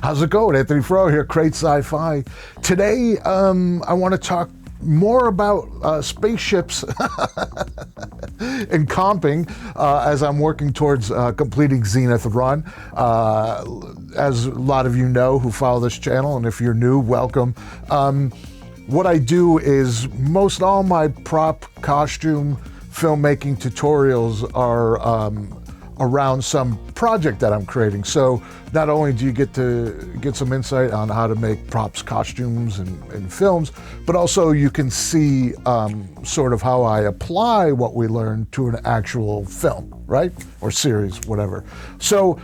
How's it going? Anthony Fro here, Create Sci-Fi. Today, I want to talk more about spaceships and comping as I'm working towards completing Zenith Run. As a lot of you know who follow this channel, and if you're new, welcome. What I do is most all my prop, costume, filmmaking tutorials are around some project that I'm creating. So not only do you get to get some insight on how to make props, costumes, and films, but also you can see sort of how I apply what we learned to an actual film, right? Or series, whatever. So,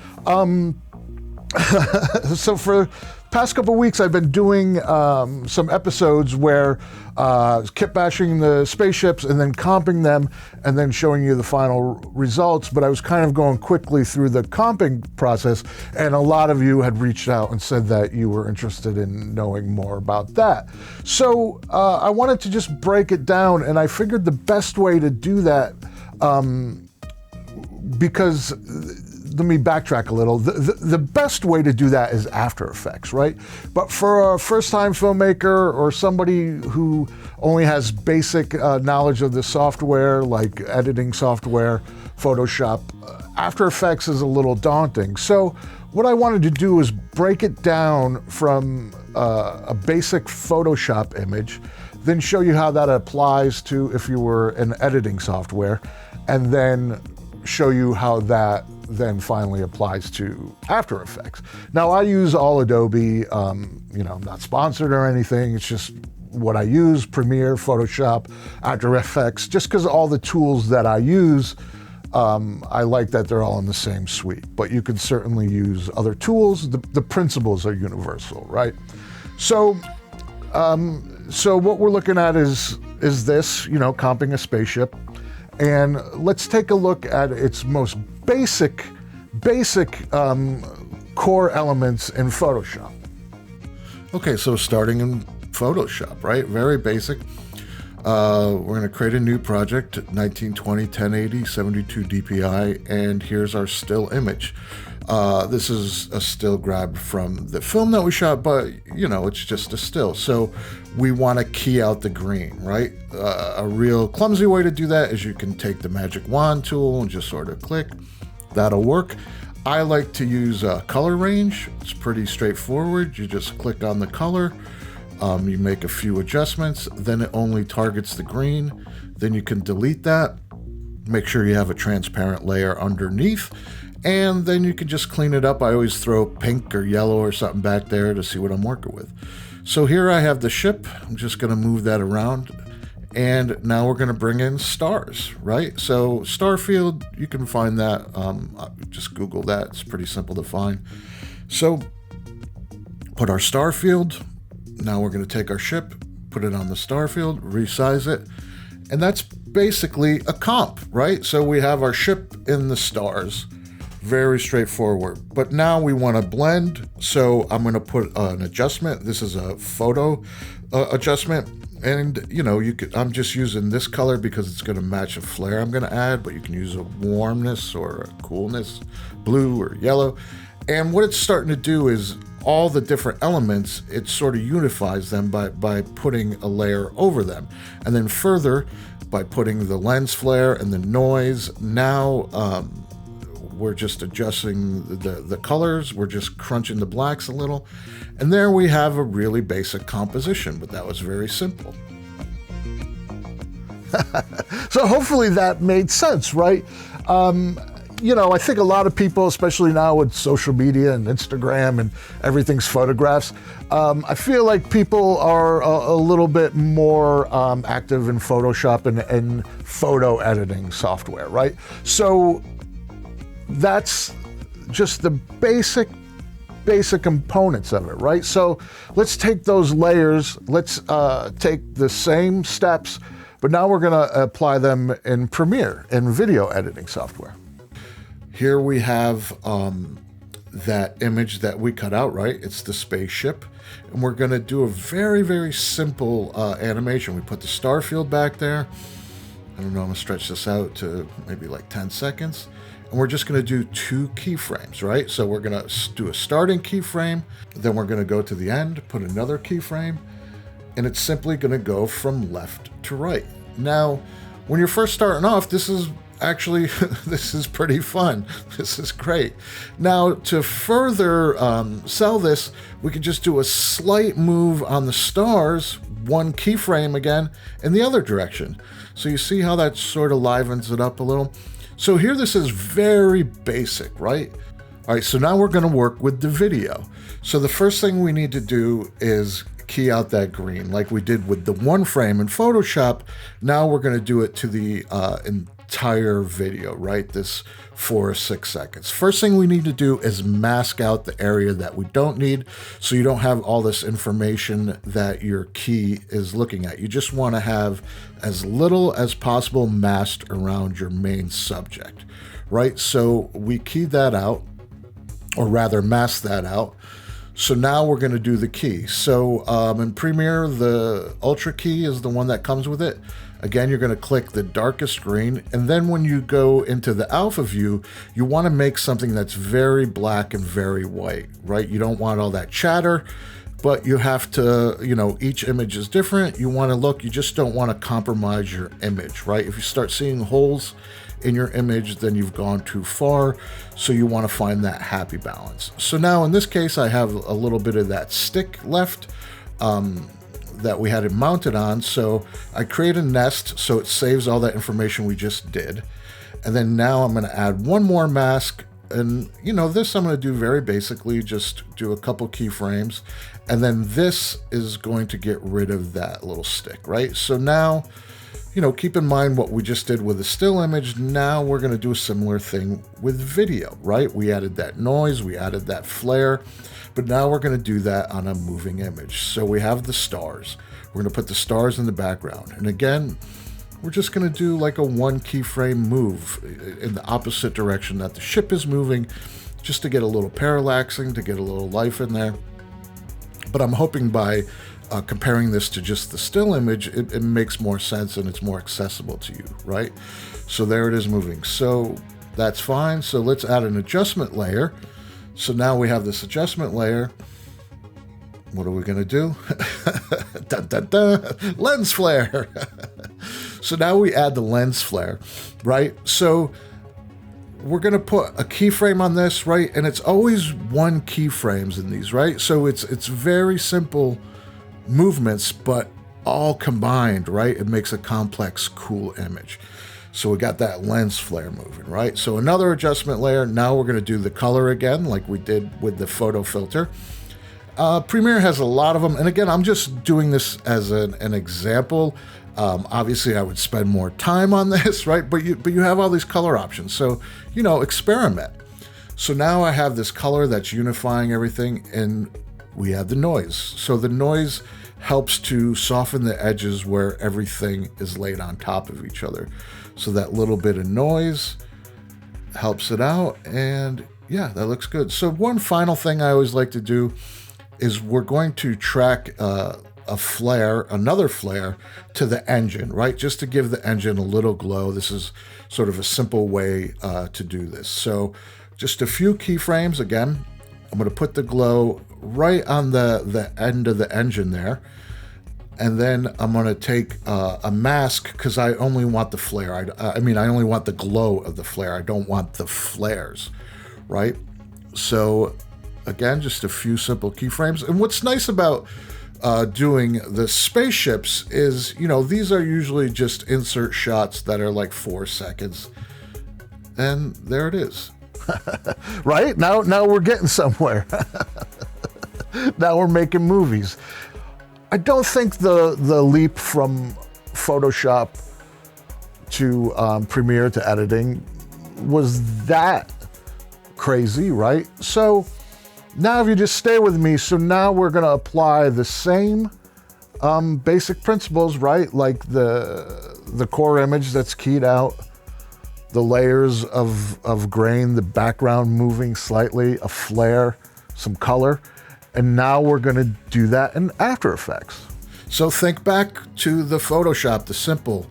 so for past couple of weeks, I've been doing some episodes where kit bashing the spaceships and then comping them and then showing you the final results. But I was kind of going quickly through the comping process, and a lot of you had reached out and said that you were interested in knowing more about that. So I wanted to just break it down, and I figured the best way to do that, because let me backtrack a little. The best way to do that is After Effects, right? But for a first-time filmmaker or somebody who only has basic knowledge of the software, like editing software, Photoshop, After Effects is a little daunting. So what I wanted to do is break it down from a basic Photoshop image, then show you how that applies to if you were an editing software, and then show you how that then finally applies to After Effects. Now I use all Adobe, I'm not sponsored or anything, it's just what I use, Premiere, Photoshop, After Effects, just because all the tools that I use, I like that they're all in the same suite, but you can certainly use other tools. The principles are universal, right? So what we're looking at is this, comping a spaceship. And let's take a look at its most basic core elements in Photoshop. Okay, so starting in Photoshop, right? Very basic. We're going to create a new project, 1920, 1080, 72 DPI, and here's our still image. This is a still grabbed from the film that we shot, but it's just a still. So we want to key out the green, right? A real clumsy way to do that is you can take the magic wand tool and just sort of click. That'll work. I like to use a color range. It's pretty straightforward. You just click on the color. You make a few adjustments. Then it only targets the green. Then you can delete that. Make sure you have a transparent layer underneath. And then you can just clean it up. I always throw pink or yellow or something back there to see what I'm working with. So here I have the ship. I'm just going to move that around. And now we're going to bring in stars, right? So star field, you can find that. Just Google that. It's pretty simple to find. So put our star field. Now we're going to take our ship, put it on the star field, resize it. And that's basically a comp, right? So we have our ship in the stars. Very straightforward. But now we want to blend. So I'm going to put an adjustment. This is a photo adjustment. And I'm just using this color because it's going to match a flare I'm going to add, but you can use a warmness or a coolness, blue or yellow. And what it's starting to do is all the different elements, it sort of unifies them by putting a layer over them. And then further, by putting the lens flare and the noise, now we're just adjusting the colors. We're just crunching the blacks a little. And there we have a really basic composition, but that was very simple. So hopefully that made sense, right? I think a lot of people, especially now with social media and Instagram and everything's photographs, I feel like people are a little bit more active in Photoshop and photo editing software, right? So that's just the basic components of it, right? So let's take those layers, let's take the same steps, but now we're gonna apply them in Premiere, in video editing software. Here we have that image that we cut out, right? It's the spaceship. And we're gonna do a very, very simple animation. We put the star field back there. I don't know, I'm gonna stretch this out to maybe like 10 seconds. and we're just going to do 2 keyframes, right? So we're going to do a starting keyframe, then we're going to go to the end, put another keyframe, and it's simply going to go from left to right. Now, when you're first starting off, this is actually, this is pretty fun. This is great. Now, to further sell this, we could just do a slight move on the stars, 1 keyframe again, in the other direction. So you see how that sort of livens it up a little? So here this is very basic, right? All right, so now we're going to work with the video. So the first thing we need to do is key out that green like we did with the 1 frame in Photoshop. Now we're going to do it to the entire video, right? This 4 or 6 seconds. First thing we need to do is mask out the area that we don't need, so you don't have all this information that your key is looking at. You just want to have as little as possible masked around your main subject, right? So we keyed that out, or rather masked that out. So now we're going to do the key. So in Premiere, the Ultra key is the one that comes with it. Again, you're going to click the darkest green, and then when you go into the alpha view, you want to make something that's very black and very white, right? You don't want all that chatter, but you have to, you know, each image is different. You want to look, you just don't want to compromise your image, right? If you start seeing holes in your image, then you've gone too far. So you want to find that happy balance. So now in this case, I have a little bit of that stick left that we had it mounted on. So I create a nest so it saves all that information we just did. And then now I'm going to add 1 more mask. And you know, this I'm going to do very basically, just do a couple keyframes. And then this is going to get rid of that little stick, right? So now, you know, keep in mind what we just did with the still image. Now we're going to do a similar thing with video, right? We added that noise, we added that flare, but now we're going to do that on a moving image. So we have the stars. We're going to put the stars in the background. And again, we're just going to do like a 1 keyframe move in the opposite direction that the ship is moving, just to get a little parallaxing, to get a little life in there. But I'm hoping by comparing this to just the still image, it makes more sense and it's more accessible to you, right? So there it is moving. So that's fine. So let's add an adjustment layer. So now we have this adjustment layer. What are we going to do? Dun, dun, dun. Lens flare. So now we add the lens flare, right? So we're going to put a keyframe on this, right? And it's always 1 keyframes in these, right? So it's very simple movements, but all combined, right? It makes a complex, cool image. So we got that lens flare moving, right? So another adjustment layer. Now we're going to do the color again, like we did with the photo filter. Premiere has a lot of them. And again, I'm just doing this as an example. Obviously, I would spend more time on this, right? But you have all these color options. So, you know, experiment. So now I have this color that's unifying everything, and we have the noise. So the noise helps to soften the edges where everything is laid on top of each other. So that little bit of noise helps it out. And yeah, that looks good. So one final thing I always like to do is we're going to track another flare to the engine, right? Just to give the engine a little glow. This is sort of a simple way to do this. So just a few keyframes. Again, I'm going to put the glow right on the end of the engine there. And then I'm going to take a mask because I only want the flare. I only want the glow of the flare. I don't want the flares, right? So again, just a few simple keyframes. And what's nice about doing the spaceships is, you know, these are usually just insert shots that are like 4 seconds. And there it is. Right? Now we're getting somewhere. Now we're making movies. I don't think the leap from Photoshop to Premiere to editing was that crazy, right? So now if you just stay with me, so now we're going to apply the same basic principles, right? Like the core image that's keyed out, the layers of grain, the background moving slightly, a flare, some color. And now we're going to do that in After Effects. So think back to the Photoshop, the simple.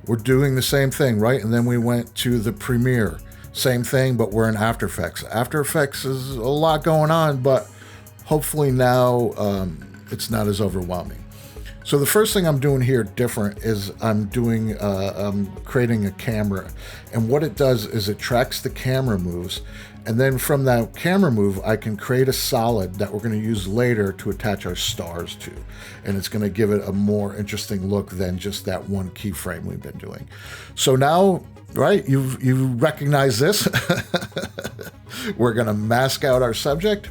We're doing the same thing, right? And then we went to the Premiere. Same thing, but we're in After Effects. After Effects is a lot going on, but hopefully now it's not as overwhelming. So the first thing I'm doing here different is I'm creating a camera. And what it does is it tracks the camera moves. And then from that camera move, I can create a solid that we're going to use later to attach our stars to. And it's going to give it a more interesting look than just that one keyframe we've been doing. So now, right, you recognize this. We're going to mask out our subject.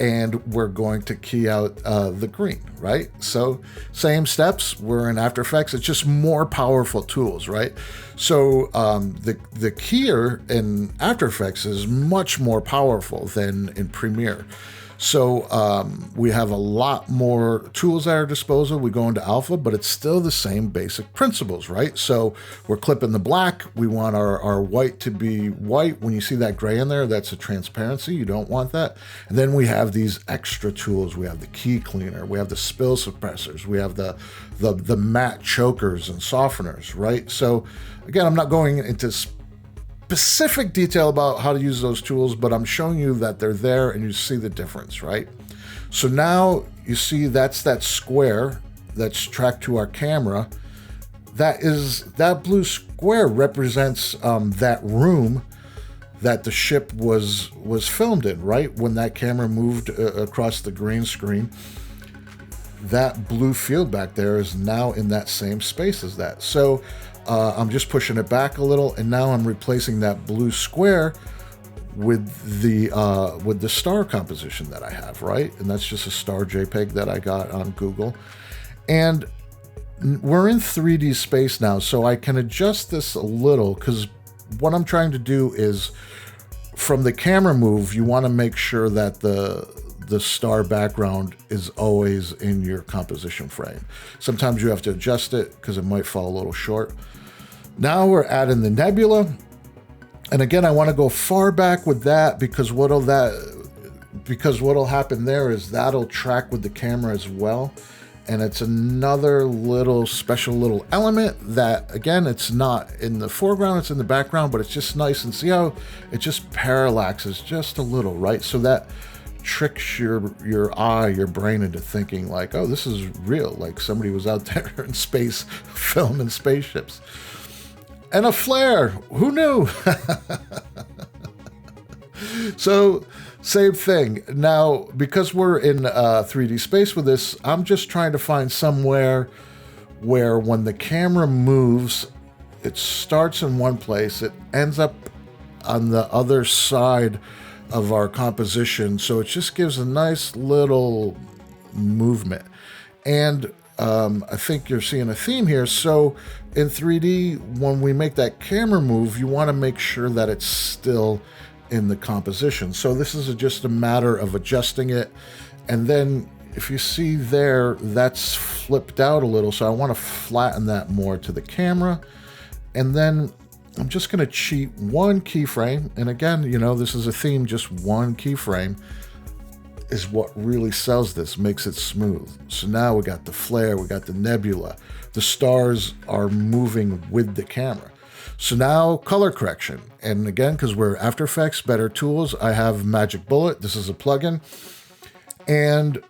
And we're going to key out the green, right? So same steps, we're in After Effects, it's just more powerful tools, right? So the keyer in After Effects is much more powerful than in Premiere. So we have a lot more tools at our disposal. We go into alpha, but it's still the same basic principles, right? So we're clipping the black. We want our white to be white. When you see that gray in there, that's a transparency. You don't want that. And then we have these extra tools. We have the key cleaner. We have the spill suppressors. We have the matte chokers and softeners, right? So again, I'm not going into specific detail about how to use those tools, but I'm showing you that they're there and you see the difference, right? So now you see that's that square that's tracked to our camera. That blue square represents that room that the ship was filmed in, right? When that camera moved across the green screen, that blue field back there is now in that same space as that. So I'm just pushing it back a little, and now I'm replacing that blue square with the star composition that I have, right? And that's just a star JPEG that I got on Google. And we're in 3D space now, so I can adjust this a little, because what I'm trying to do is, from the camera move, you want to make sure that the star background is always in your composition frame. Sometimes you have to adjust it because it might fall a little short. Now we're adding the nebula. And again, I want to go far back with that because what'll happen there is that'll track with the camera as well. And it's another little special little element that, again, it's not in the foreground, it's in the background, but it's just nice. And see how it just parallaxes just a little, right? So that tricks your brain into thinking like, oh, this is real. Like somebody was out there in space filming spaceships. And a flare, who knew? So same thing. Now, because we're in 3D space with this, I'm just trying to find somewhere where when the camera moves, it starts in one place, it ends up on the other side of our composition. So it just gives a nice little movement. And I think you're seeing a theme here. So in 3D, when we make that camera move, you want to make sure that it's still in the composition. So this is just a matter of adjusting it. And then if you see there, that's flipped out a little. So I want to flatten that more to the camera. And then I'm just going to cheat one keyframe. And again, you know, this is a theme, just one keyframe is what really sells this, makes it smooth. So now we got the flare, we got the nebula. The stars are moving with the camera. So now color correction. And again, because we're After Effects, better tools, I have Magic Bullet. This is a plugin. And,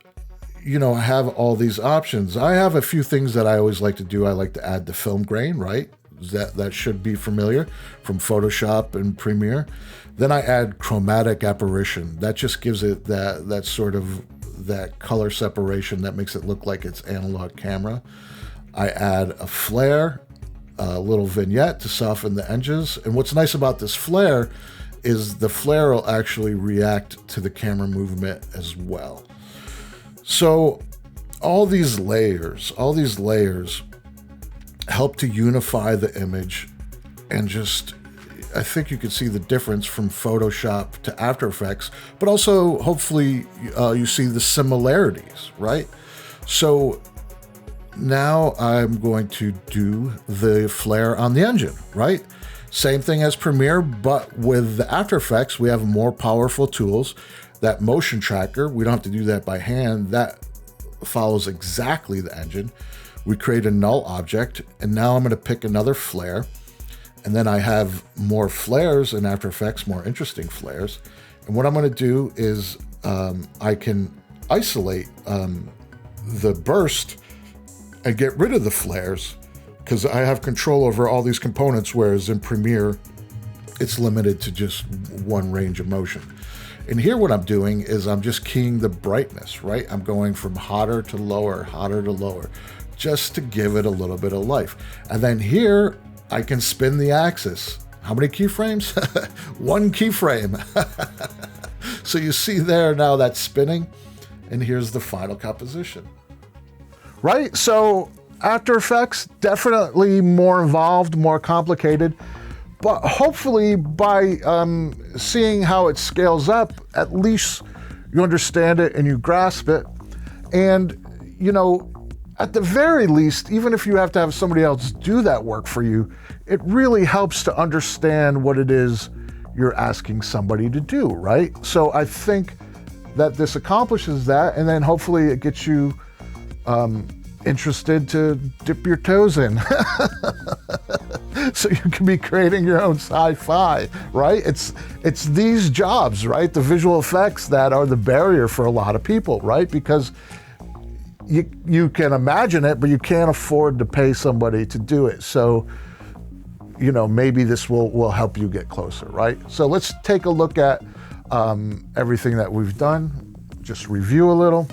you know, I have all these options. I have a few things that I always like to do. I like to add the film grain, right? That should be familiar from Photoshop and Premiere. Then I add chromatic apparition. That just gives it that sort of that color separation that makes it look like it's analog camera. I add a flare, a little vignette to soften the edges. And what's nice about this flare is the flare will actually react to the camera movement as well. So all these layers help to unify the image, and just, I think you can see the difference from Photoshop to After Effects, but also hopefully you see the similarities, right? So now I'm going to do the flare on the engine, right? Same thing as Premiere, but with the After Effects, we have more powerful tools. That motion tracker, we don't have to do that by hand. That follows exactly the engine. We create a null object, and now I'm going to pick another flare, And then I have more flares in After Effects, more interesting flares. And what I'm going to do is I can isolate the burst and get rid of the flares because I have control over all these components, whereas in Premiere, it's limited to just one range of motion. And here what I'm doing is I'm just keying the brightness, right? I'm going from hotter to lower, just to give it a little bit of life. And then here I can spin the axis. How many keyframes? One keyframe. So you see there now that's spinning, and here's the final composition. Right, so After Effects, definitely more involved, more complicated. But hopefully by seeing how it scales up, at least you understand it and you grasp it. And, you know, at the very least, even if you have to have somebody else do that work for you, it really helps to understand what it is you're asking somebody to do, right? So I think that this accomplishes that, and then hopefully it gets you interested to dip your toes in. So you can be creating your own sci-fi, right? It's these jobs, right? The visual effects that are the barrier for a lot of people, right? Because you can imagine it, but you can't afford to pay somebody to do it. So, you know, maybe this will help you get closer, right? So let's take a look at everything that we've done. Just review a little.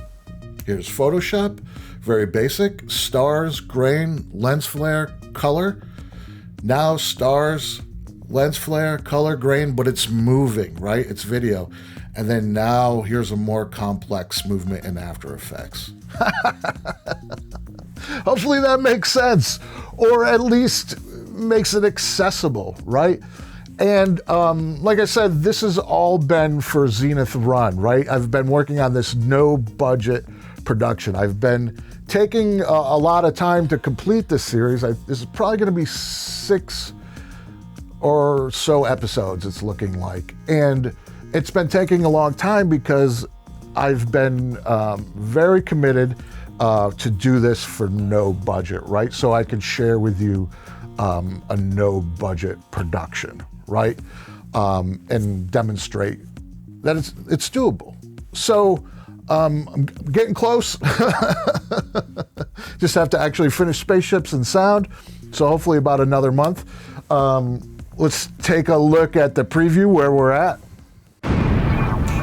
Here's Photoshop, very basic. Stars, grain, lens flare, color. Now stars, lens flare, color, grain, but it's moving, right? It's video. And then now here's a more complex movement in After Effects. Hopefully that makes sense, or at least makes it accessible, right? And like I said, this has all been for Zenith Run, right? I've been working on this no budget production. I've been taking a lot of time to complete this series. This is probably going to be 6 or so episodes, it's looking like. And it's been taking a long time because I've been very committed to do this for no budget, right? So I can share with you a no budget production, right? And demonstrate that it's doable. So I'm getting close. Just have to actually finish spaceships and sound. So hopefully about another month. Let's take a look at the preview where we're at.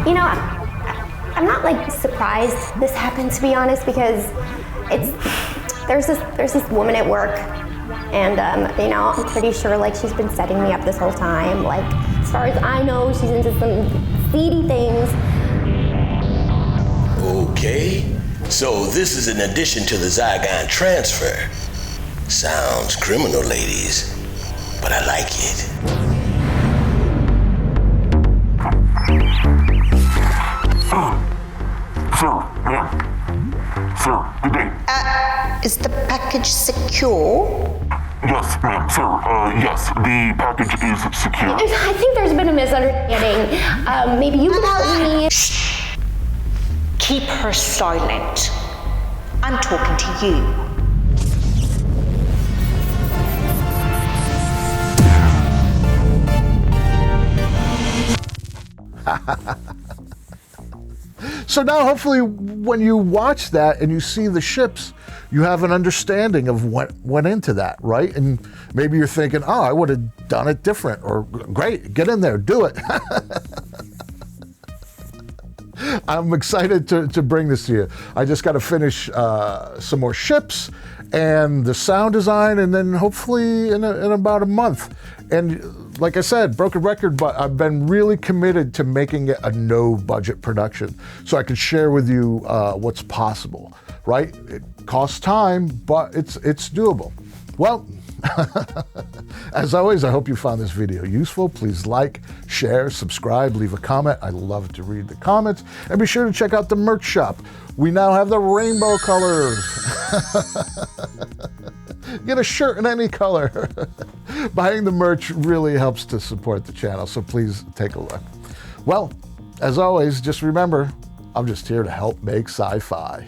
You know, I'm not like surprised this happened, to be honest, because there's this woman at work, and you know, I'm pretty sure like she's been setting me up this whole time. Like, as far as I know, she's into some seedy things. Okay, so this is in addition to the Zygon transfer. Sounds criminal, ladies, but I like it. Sir, good day. Is the package secure? Yes, ma'am, sir. Yes, the package is secure. I think there's been a misunderstanding. Maybe you can help me. Shh. Keep her silent. I'm talking to you. So now hopefully when you watch that and you see the ships, you have an understanding of what went into that, right? And maybe you're thinking, oh, I would have done it different, or great, get in there, do it. I'm excited to bring this to you. I just got to finish some more ships and the sound design, and then hopefully in about a month. And like I said, broken record, but I've been really committed to making it a no budget production so I can share with you what's possible, right? It costs time, but it's doable. Well, as always, I hope you found this video useful. Please like, share, subscribe, leave a comment. I love to read the comments. And be sure to check out the merch shop. We now have the rainbow colors. Get a shirt in any color. Buying the merch really helps to support the channel, so please take a look. Well, as always, just remember, I'm just here to help make sci-fi.